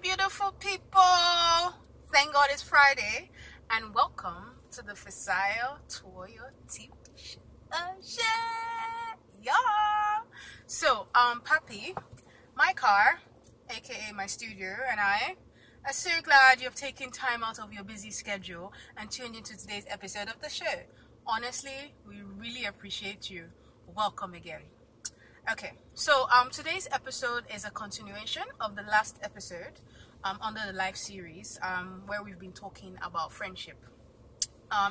beautiful people. Thank God it's Friday, and welcome to the fisayotuoyotvshow. Yeah. So, Papi, my car, aka my studio, and I are so glad you have taken time out of your busy schedule and tuned into today's episode of the show. Honestly, we really appreciate you. Welcome again. Okay, so today's episode is a continuation of the last episode under the live series where we've been talking about friendship.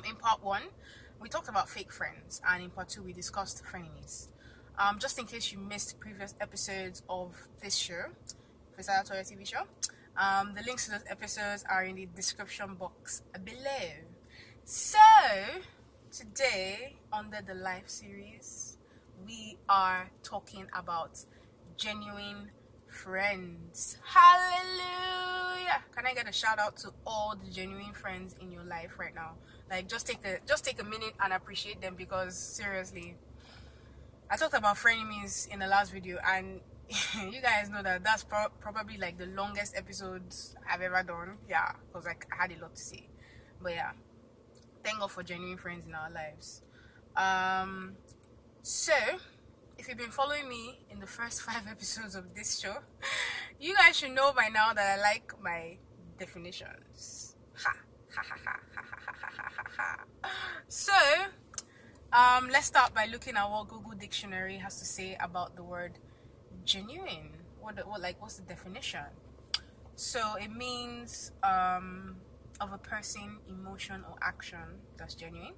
In part 1, we talked about fake friends, and in part 2, we discussed frenemies. Just in case you missed previous episodes of this show, Fisayotuoyotvshow TV show, the links to those episodes are in the description box below. So, today, under the live series, we are talking about genuine friends. Hallelujah! Can I get a shout out to all the genuine friends in your life right now? Like, just take a minute and appreciate them, because seriously, I talked about frenemies in the last video, and you guys know that that's probably like the longest episodes I've ever done. Yeah, because like I had a lot to say. But yeah, thank God for genuine friends in our lives. So, if you've been following me in the first 5 episodes of this show, you guys should know by now that I like my definitions. So, let's start by looking at what Google Dictionary has to say about the word genuine. What's the definition? So, it means of a person, emotion, or action that's genuine.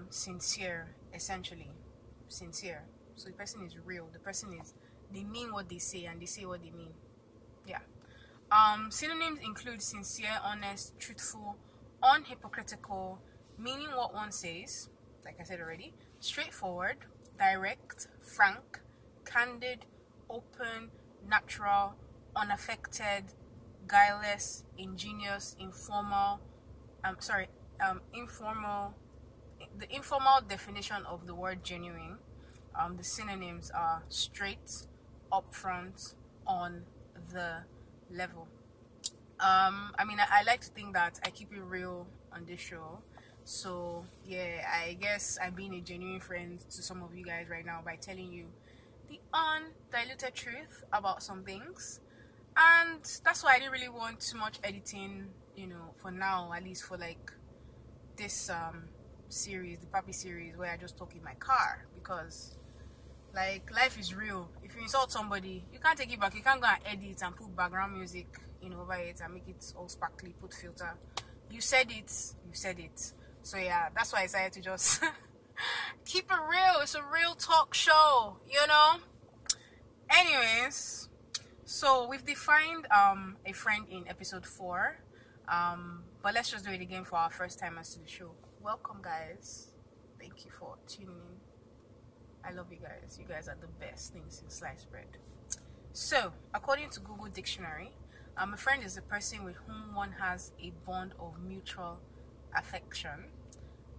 Sincere, essentially. Sincere. So the person is real. They mean what they say, and they say what they mean. Yeah. Synonyms include sincere, honest, truthful, unhypocritical, meaning what one says, like I said already, straightforward, direct, frank, candid, open, natural, unaffected, guileless, ingenious, informal. Informal. The informal definition of the word genuine, the synonyms are straight, upfront, on the level. I like to think that I keep it real on this show. So yeah, I guess I'm being a genuine friend to some of you guys right now by telling you the undiluted truth about some things. And that's why I didn't really want too much editing, for now, at least for like this series, the papiseries, where I just talk in my car, because like life is real. If you insult somebody, you can't take it back. You can't go and edit and put background music over it and make it all sparkly, put filter. You said it. So yeah, that's why I decided to just keep it real. It's a real talk show, Anyways, so we've defined a friend in episode 4, but let's just do it again for our first timers to the show. Welcome, guys. Thank you for tuning in. I love you guys. You guys are the best things in sliced bread. So, according to Google Dictionary, a friend is a person with whom one has a bond of mutual affection,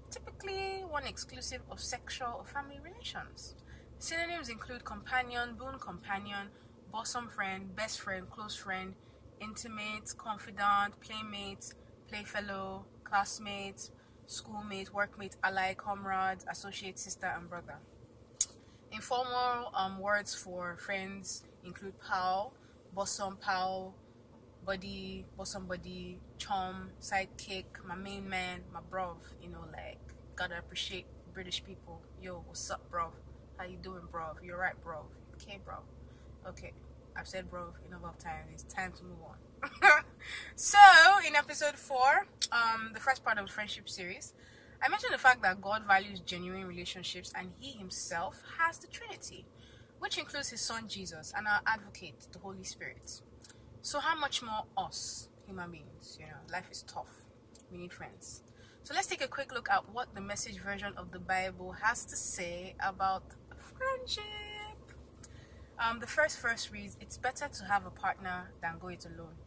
typically one exclusive of sexual or family relations. Synonyms include companion, boon companion, bosom friend, best friend, close friend, intimate, confidant, playmate, playfellow, classmate, schoolmate, workmate, ally, comrade, associate, sister, and brother. Informal words for friends include pal, bosom pal, buddy, bosom buddy, chum, sidekick, my main man, my bruv. Gotta appreciate British people. Yo, what's up, bruv? How you doing, bruv? You're right, bruv. Okay, bruv. Okay, I've said bruv enough of times. It's time to move on. So, in episode 4, the first part of the friendship series, I mentioned the fact that God values genuine relationships, and He Himself has the Trinity, which includes His Son Jesus and our advocate, the Holy Spirit. So how much more us, human beings? Life is tough. We need friends. So let's take a quick look at what the Message version of the Bible has to say about friendship. The first verse reads, "It's better to have a partner than go it alone.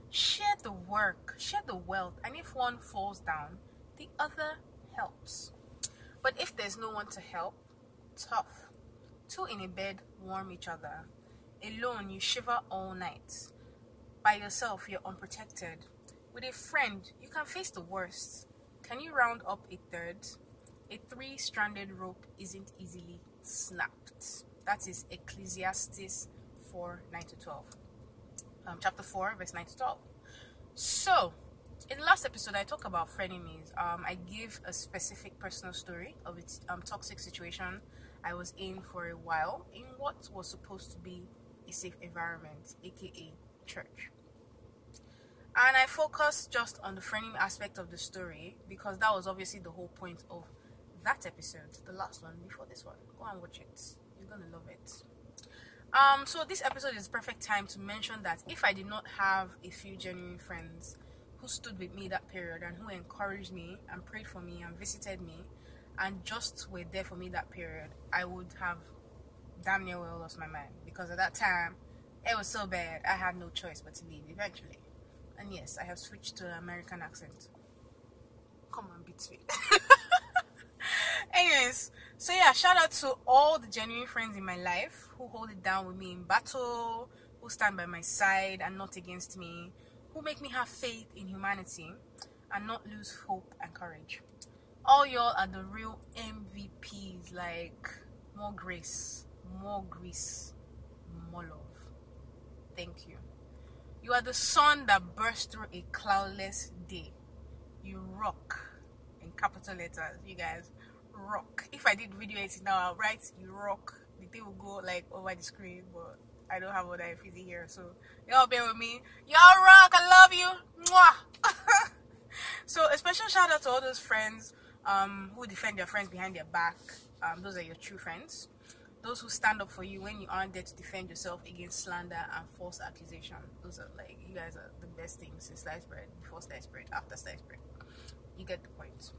Share the work, share the wealth, and if one falls down, the other helps. But if there's no one to help, tough. 2 in a bed warm each other. Alone you shiver all night. By yourself, you're unprotected. With a friend, you can face the worst. Can you round up a third? A three-stranded rope isn't easily snapped. That is Ecclesiastes 4, 9-12. Chapter 4, verse 9-12. So, in the last episode, I talked about frenemies. I gave a specific personal story of its toxic situation I was in for a while in what was supposed to be a safe environment, aka church. And I focused just on the frenemy aspect of the story because that was obviously the whole point of that episode, the last one before this one. Go and watch it. You're gonna love it. So this episode is the perfect time to mention that if I did not have a few genuine friends who stood with me that period and who encouraged me and prayed for me and visited me and just were there for me that period, I would have damn near well lost my mind, because at that time it was so bad I had no choice but to leave eventually. And yes, I have switched to an American accent. Come on, beat me. Anyways, so yeah, shout out to all the genuine friends in my life who hold it down with me in battle, who stand by my side and not against me, who make me have faith in humanity and not lose hope and courage. All y'all are the real MVPs. Like, more grace, more love. Thank you. You are the sun that burst through a cloudless day. You rock. In capital letters, you guys rock. If I did video editing now, I'll write you rock. The thing will go like over the screen, but I don't have all that easy here, so y'all bear with me. Y'all rock. I love you. Mwah. So a special shout out to all those friends who defend their friends behind their back. Those are your true friends. Those who stand up for you when you aren't there to defend yourself against slander and false accusation. Those are like, you guys are the best things since sliced bread, before sliced bread, after sliced bread. You get the point.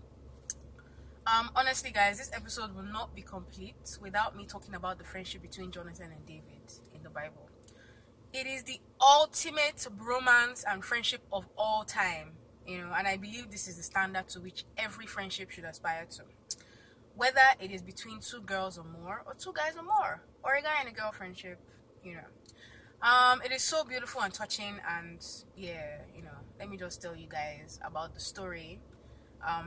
Honestly, guys, this episode will not be complete without me talking about the friendship between Jonathan and David in the Bible. It is the ultimate bromance and friendship of all time, and I believe this is the standard to which every friendship should aspire to. Whether it is between two girls or more, or two guys or more, or a guy and a girl friendship, it is so beautiful and touching. And yeah, let me just tell you guys about the story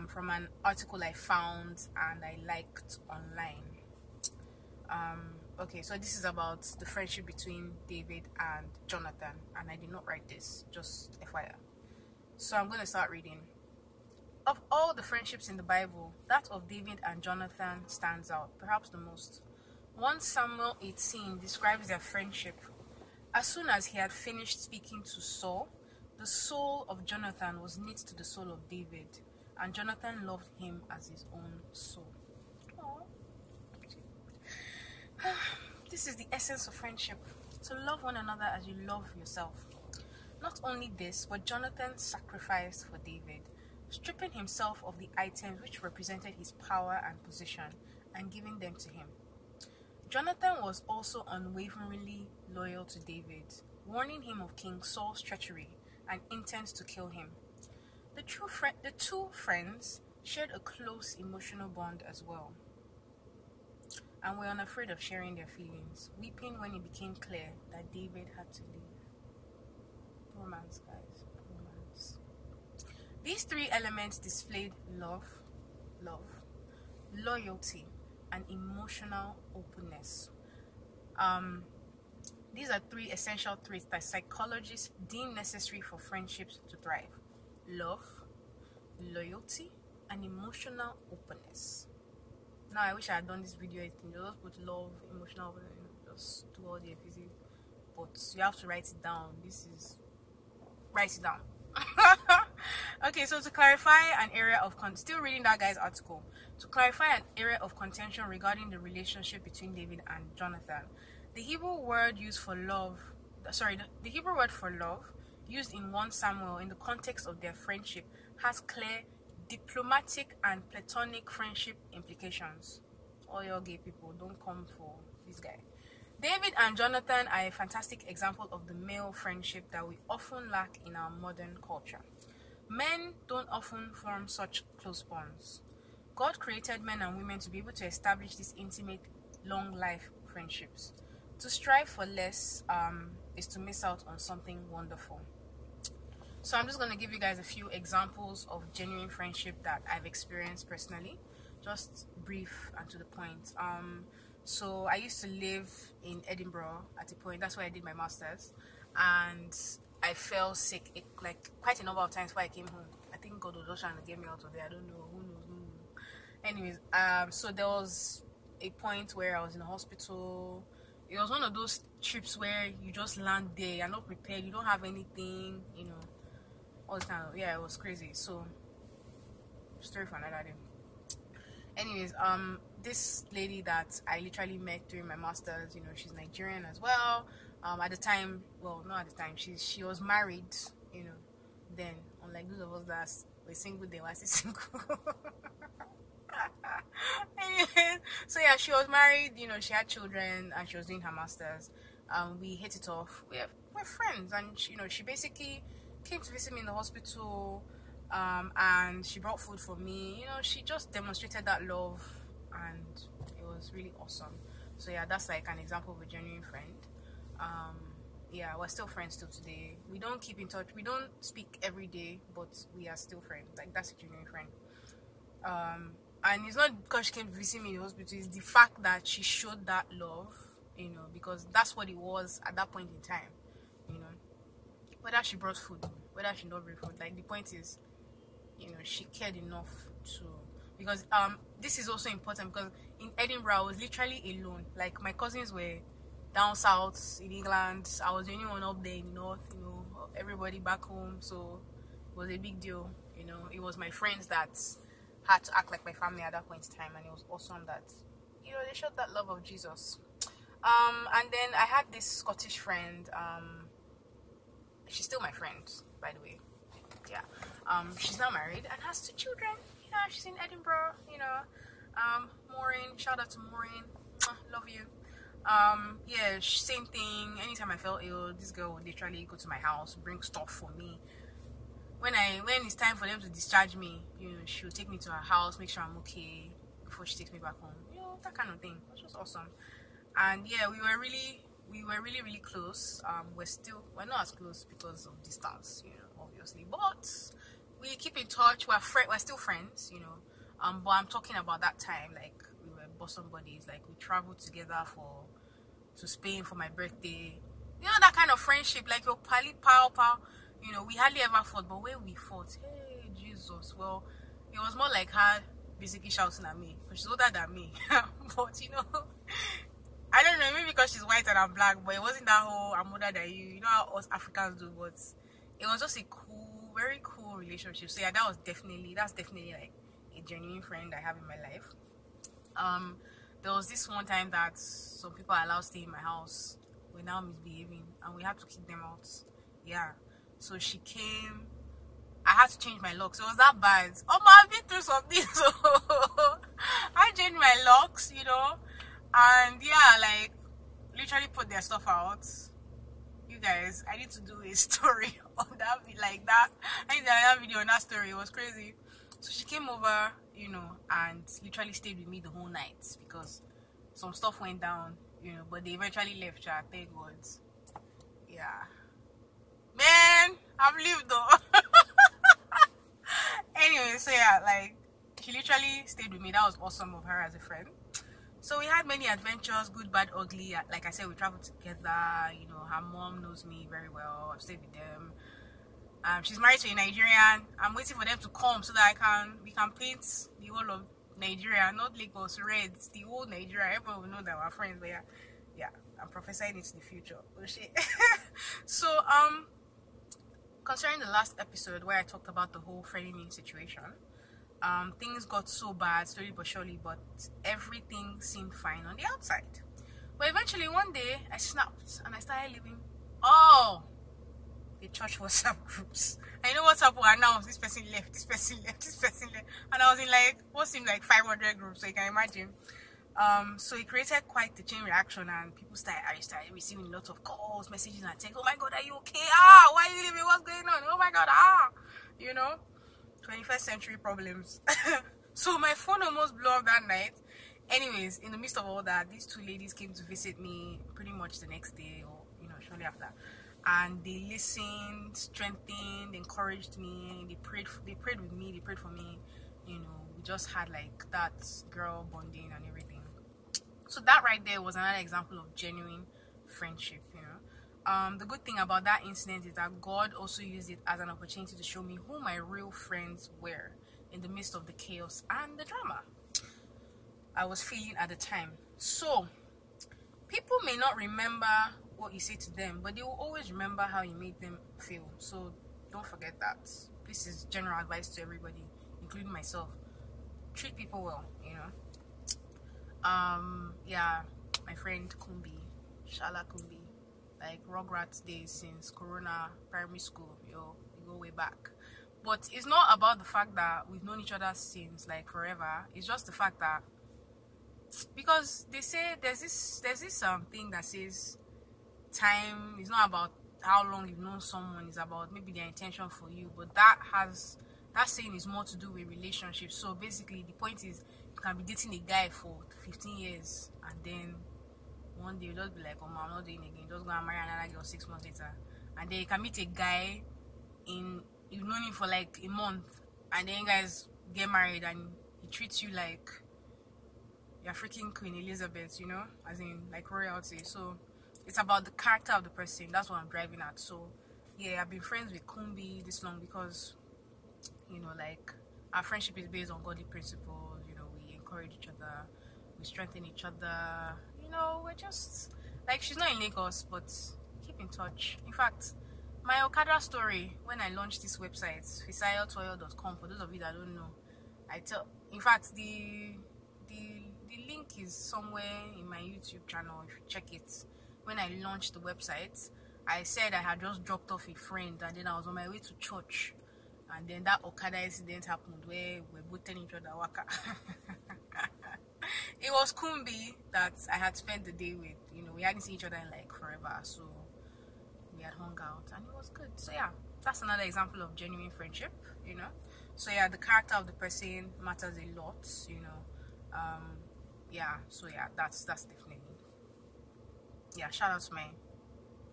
from an article I found and I liked online. Okay, so this is about the friendship between David and Jonathan, and I did not write this, just FYI. So I'm going to start reading. Of all the friendships in the Bible, that of David and Jonathan stands out, perhaps the most. 1 Samuel 18 describes their friendship. As soon as he had finished speaking to Saul, the soul of Jonathan was knit to the soul of David, and Jonathan loved him as his own soul. Aww. This is the essence of friendship, to love one another as you love yourself. Not only this, but Jonathan sacrificed for David, stripping himself of the items which represented his power and position and giving them to him. Jonathan was also unwaveringly loyal to David, warning him of King Saul's treachery and intent to kill him. The two friends shared a close emotional bond as well, and were unafraid of sharing their feelings, weeping when it became clear that David had to leave. Romance, guys. Romance. These three elements displayed love, loyalty, and emotional openness. These are three essential traits that psychologists deem necessary for friendships to thrive: love, loyalty, and emotional openness. Now I wish I had done this video editing. Just put love, emotional openness, just do all the episodes. But you have to write it down. Write it down. Okay, so to clarify an area of still reading that guy's article, to clarify an area of contention regarding the relationship between David and Jonathan, the Hebrew word for love used in 1 Samuel in the context of their friendship has clear diplomatic and platonic friendship implications. All your gay people, don't come for this guy. David and Jonathan are a fantastic example of the male friendship that we often lack in our modern culture. Men don't often form such close bonds. God created men and women to be able to establish these intimate, long life friendships. To strive for less is to miss out on something wonderful. So I'm just going to give you guys a few examples of genuine friendship that I've experienced personally, just brief and to the point. So I used to live in Edinburgh at a point. That's where I did my master's, and I fell sick like quite a number of times before I came home. I think God was just trying to get me out of there. I don't know. Who knows? Anyways, so there was a point where I was in the hospital. It was one of those trips where you just land there, you're not prepared, you don't have anything, all this kind of, yeah, it was crazy. So, story for another day. Anyways, this lady that I literally met during my master's, she's Nigerian as well. At the time, well, not at the time, she was married, then, unlike those of us that were single, they were still single. Anyways, so yeah, she was married, she had children, and she was doing her master's. We hit it off. We're friends, and she basically came to visit me in the hospital, and she brought food for me. She just demonstrated that love, and it was really awesome. So yeah, that's like an example of a genuine friend. Yeah, we're still friends till today. We don't keep in touch, we don't speak every day, but we are still friends. Like, that's a genuine friend. And it's not because she came to visit me in the hospital, it's the fact that she showed that love, because that's what it was at that point in time, whether she brought food, whether she not brought food, like, the point is, she cared enough to, because this is also important, because in Edinburgh I was literally alone. Like, my cousins were down south in England, I was the only one up there in the north, everybody back home, so it was a big deal. It was my friends that had to act like my family at that point in time, and it was awesome that they showed that love of Jesus. And then I had this Scottish friend. She's still my friend, by the way. Yeah. She's now married and has 2 children. Yeah, she's in Edinburgh. Maureen, shout out to Maureen. Love you. Yeah, same thing. Anytime I felt ill, this girl would literally go to my house, bring stuff for me. When it's time for them to discharge me, she'll take me to her house, make sure I'm okay before she takes me back home. That kind of thing. It was just awesome. And yeah, we were really close. We're not as close because of distance, obviously, but we keep in touch. We're still friends, but I'm talking about that time, like, we were bosom buddies. Like, we traveled together to Spain for my birthday. That kind of friendship, like your pally pal. We hardly ever fought, but when we fought, hey, Jesus, well, it was more like her basically shouting at me, because she's older than me. But, I don't know, maybe because she's white and I'm black, but it wasn't that whole, I'm older than you. You know how us Africans do, but it was just a cool, very cool relationship. So yeah, that's definitely like a genuine friend I have in my life. There was this one time that some people are allowed to stay in my house, were now misbehaving, and we had to kick them out. Yeah. So she came, I had to change my locks. It was that bad. I've been through something. So I changed my locks, and yeah, like, literally put their stuff out. You guys, I need to do a story on that, like that. I need to do another video on that story. It was crazy. So she came over, and literally stayed with me the whole night, because some stuff went down, but they eventually left. Thank God. Yeah. Man, I've lived though. Anyway, so yeah, like, she literally stayed with me. That was awesome of her as a friend. So we had many adventures, good, bad, ugly. Like I said, we traveled together. Her mom knows me very well. I've stayed with them. She's married to a Nigerian. I'm waiting for them to come so that we can paint the whole of Nigeria, not Lagos, red, the whole Nigeria. Everyone will know that we're friends. But yeah, I'm prophesying into the future. Oh shit. So concerning the last episode where I talked about the whole frenemies situation, things got so bad slowly but surely, but everything seemed fine on the outside. But eventually one day I snapped and I started living the church WhatsApp groups. I know WhatsApp will announce this person left, this person left, this person left, and I was in like what seemed like 500 groups, so you can imagine. So it created quite the chain reaction, and people started receiving a lot of calls, messages, and texts. Oh my God, are you okay? Why are you leaving? What's going on? Oh my God, 21st century problems. So my phone almost blew up that night. Anyways, in the midst of all that, these 2 ladies came to visit me pretty much the next day, or shortly after. And they listened, strengthened, encouraged me. They prayed with me. They prayed for me. You know, we just had like that girl bonding and everything. So that right there was another example of genuine friendship. You know, the good thing about that incident is that God also used it as an opportunity to show me who my real friends were in the midst of the chaos and the drama I was feeling at the time. So people may not remember what you say to them, but they will always remember how you made them feel. So don't forget that. This is general advice to everybody, including myself. Treat people well, you know. Yeah, my friend Kumbi, Shala Kumbi, like Rugrats days since Corona primary school, yo, we go way back. But it's not about the fact that we've known each other since like forever. It's just the fact that, because they say there's this thing that says time is not about how long you've known someone, it's about maybe their intention for you. But that saying is more to do with relationships. So basically the point is, you can be dating a guy for 15 years and then one day you just be like, oh man, I'm not doing it again, just go and marry another girl 6 months later. And then you can meet a guy you've known him for like a month, and then you guys get married and he treats you like you're freaking Queen Elizabeth, you know, as in like royalty. So it's about the character of the person. That's what I'm driving at. So yeah, I've been friends with Kumbi this long because, you know, like our friendship is based on godly principles. You know, we encourage each other, we strengthen each other. You know, we're just like, she's not in Lagos, but keep in touch. In fact, my Okada story, when I launched this website, fisayotuoyotvshow.com, for those of you that don't know, in fact, the link is somewhere in my YouTube channel if you check it. When I launched the website, I said I had just dropped off a friend and then I was on my way to church, and then that Okada incident happened where we're both telling each other waka. It was Kumbi that I had spent the day with. You know, we hadn't seen each other in like forever, so we had hung out and it was good. So yeah, that's another example of genuine friendship, you know. So yeah, the character of the person matters a lot, you know. Yeah, so yeah, that's definitely, yeah, shout out to my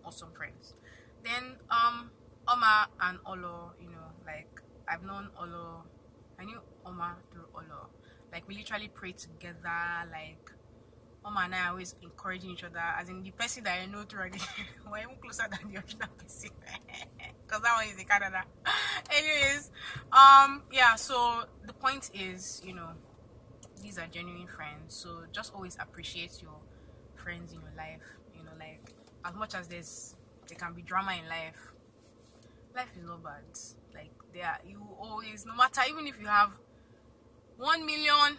awesome friends. Then Oma and Olo, you know, like I've known Olo, I knew Oma through Olo. Like we literally pray together. Like Oma and I are always encouraging each other, as in the person that I know through we're even closer than the original person because that one is in Canada. Anyways, yeah, so the point is, you know, these are genuine friends. So just always appreciate your friends in your life. You know, like as much as there can be drama in life is not bad. Like you always, no matter, even if you have 1 million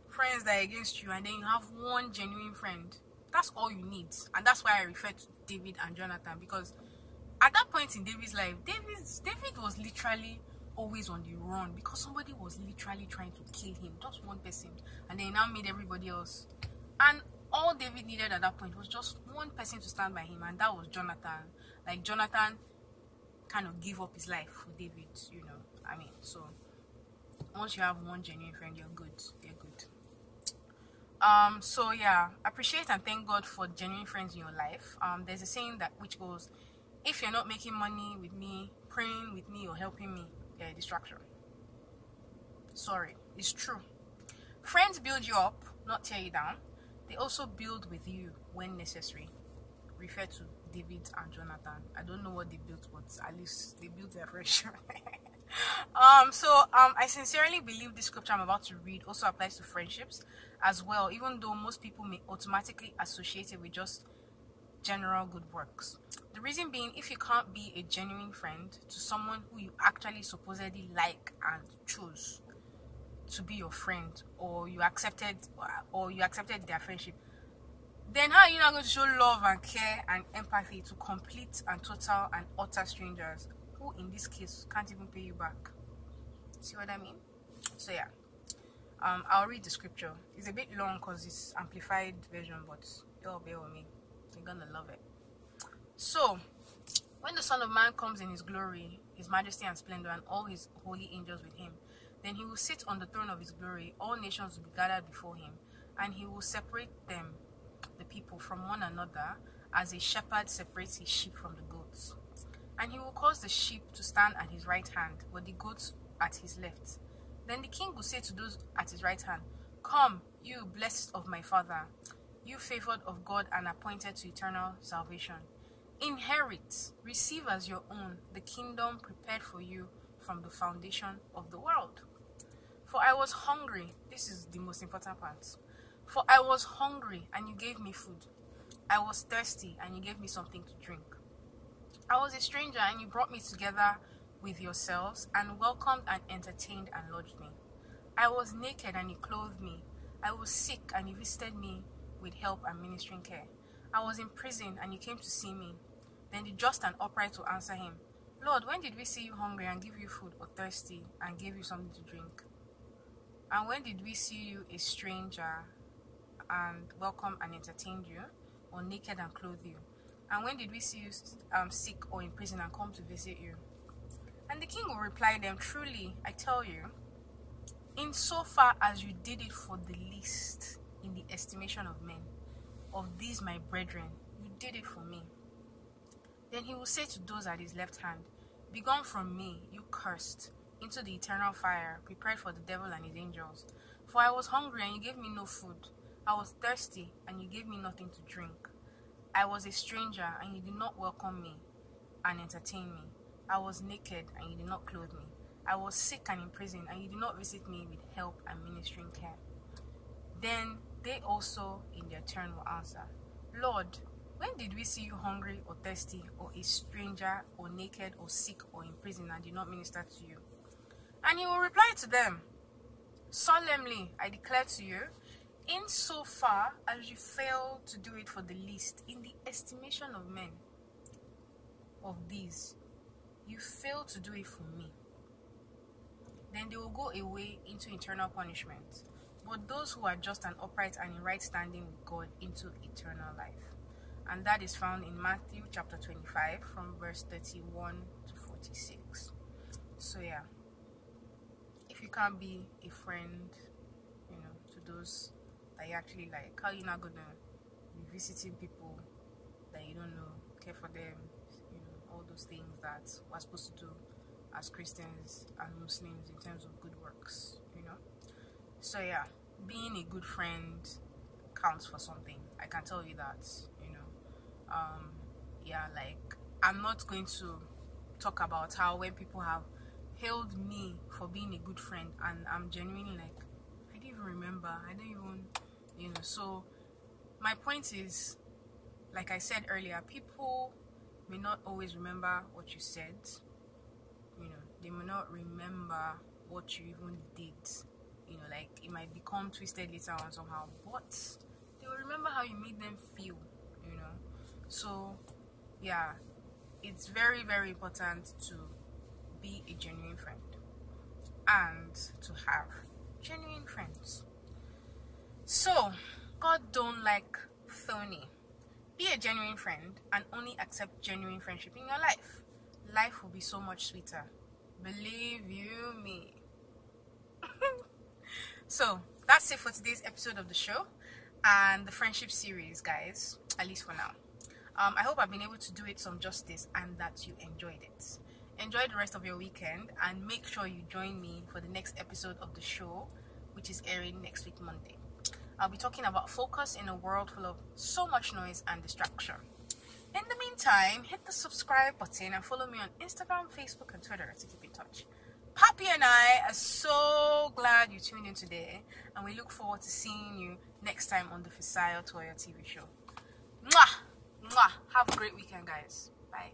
friends that are against you and then you have one genuine friend, that's all you need. And that's why I refer to David and Jonathan, because at that point in David's life, David was literally always on the run because somebody was literally trying to kill him, just one person, and they now made everybody else. And all David needed at that point was just one person to stand by him, and that was Jonathan. Like Jonathan kind of gave up his life for David, you know. I mean, so once you have one genuine friend, you're good. You're good. So yeah, appreciate and thank God for genuine friends in your life. There's a saying that which goes, if you're not making money with me, praying with me, or helping me, you're a distraction. Sorry, it's true. Friends build you up, not tear you down. They also build with you when necessary. Refer to David and Jonathan. I don't know what they built, but at least they built their friendship. I sincerely believe this scripture I'm about to read also applies to friendships as well, even though most people may automatically associate it with just general good works. The reason being, if you can't be a genuine friend to someone who you actually supposedly like and chose to be your friend, or you accepted their friendship, then how are you not going to show love and care and empathy to complete and total and utter strangers who in this case can't even pay you back? See what I mean? So yeah, I'll read the scripture. It's a bit long because it's amplified version, but you'll bear with me. You're gonna love it. So when the Son of Man comes in his glory, his majesty and splendor, and all his holy angels with him, then he will sit on the throne of his glory. All nations will be gathered before him, and he will separate them, the people, from one another, as a shepherd separates his sheep from the goats. And he will cause the sheep to stand at his right hand, but the goats at his left. Then the king will say to those at his right hand, Come, you blessed of my father, you favored of God and appointed to eternal salvation. Inherit, receive as your own the kingdom prepared for you from the foundation of the world. For I was hungry, this is the most important part. For I was hungry, and you gave me food. I was thirsty, and you gave me something to drink. I was a stranger, and you brought me together with yourselves, and welcomed and entertained and lodged me. I was naked, and you clothed me. I was sick, and you visited me with help and ministering care. I was in prison, and you came to see me. Then the just and upright will answer him, Lord, when did we see you hungry and give you food, or thirsty and gave you something to drink? And when did we see you a stranger and welcome and entertained you, or naked and clothed you? And when did we see you sick or in prison and come to visit you? And the king will reply them, Truly, I tell you, in so far as you did it for the least in the estimation of men, of these my brethren, you did it for me. Then he will say to those at his left hand, Begone from me, you cursed, into the eternal fire, prepared for the devil and his angels. For I was hungry, and you gave me no food. I was thirsty, and you gave me nothing to drink. I was a stranger, and you did not welcome me and entertain me. I was naked, and you did not clothe me. I was sick and in prison, and you did not visit me with help and ministering care. Then they also in their turn will answer, Lord, when did we see you hungry or thirsty, or a stranger, or naked, or sick, or in prison, and did not minister to you? And he will reply to them, Solemnly, I declare to you, in so far as you fail to do it for the least, in the estimation of men, of these, you fail to do it for me. Then they will go away into eternal punishment, but those who are just and upright and in right standing with God into eternal life. And that is found in Matthew chapter 25 from verse 31 to 46. So yeah, if you can't be a friend, to those that you actually like, how are you not gonna be visiting people that you don't know, care for them, all those things that we're supposed to do as Christians and Muslims in terms of good works, So yeah, being a good friend counts for something. I can tell you that, I'm not going to talk about how when people have hailed me for being a good friend and I'm genuinely like, I don't even remember, I don't even, so my point is, like I said earlier, people may not always remember what you said, they may not remember what you even did, it might become twisted later on somehow, but they will remember how you made them feel, so yeah, it's very, very important to be a genuine friend and to have genuine friends. So God don't like phony. Be a genuine friend and only accept genuine friendship in your life. Life will be so much sweeter, believe you me. So that's it for today's episode of the show and the friendship series, guys, at least for now. I hope I've been able to do it some justice and that you enjoyed it. Enjoy the rest of your weekend and make sure you join me for the next episode of the show, which is airing next week, Monday. I'll be talking about focus in a world full of so much noise and distraction. In the meantime, hit the subscribe button and follow me on Instagram, Facebook, and Twitter to keep in touch. Papi and I are so glad you tuned in today, and we look forward to seeing you next time on the FisayoToyoTV show. Mwah! Mwah! Have a great weekend, guys. Bye.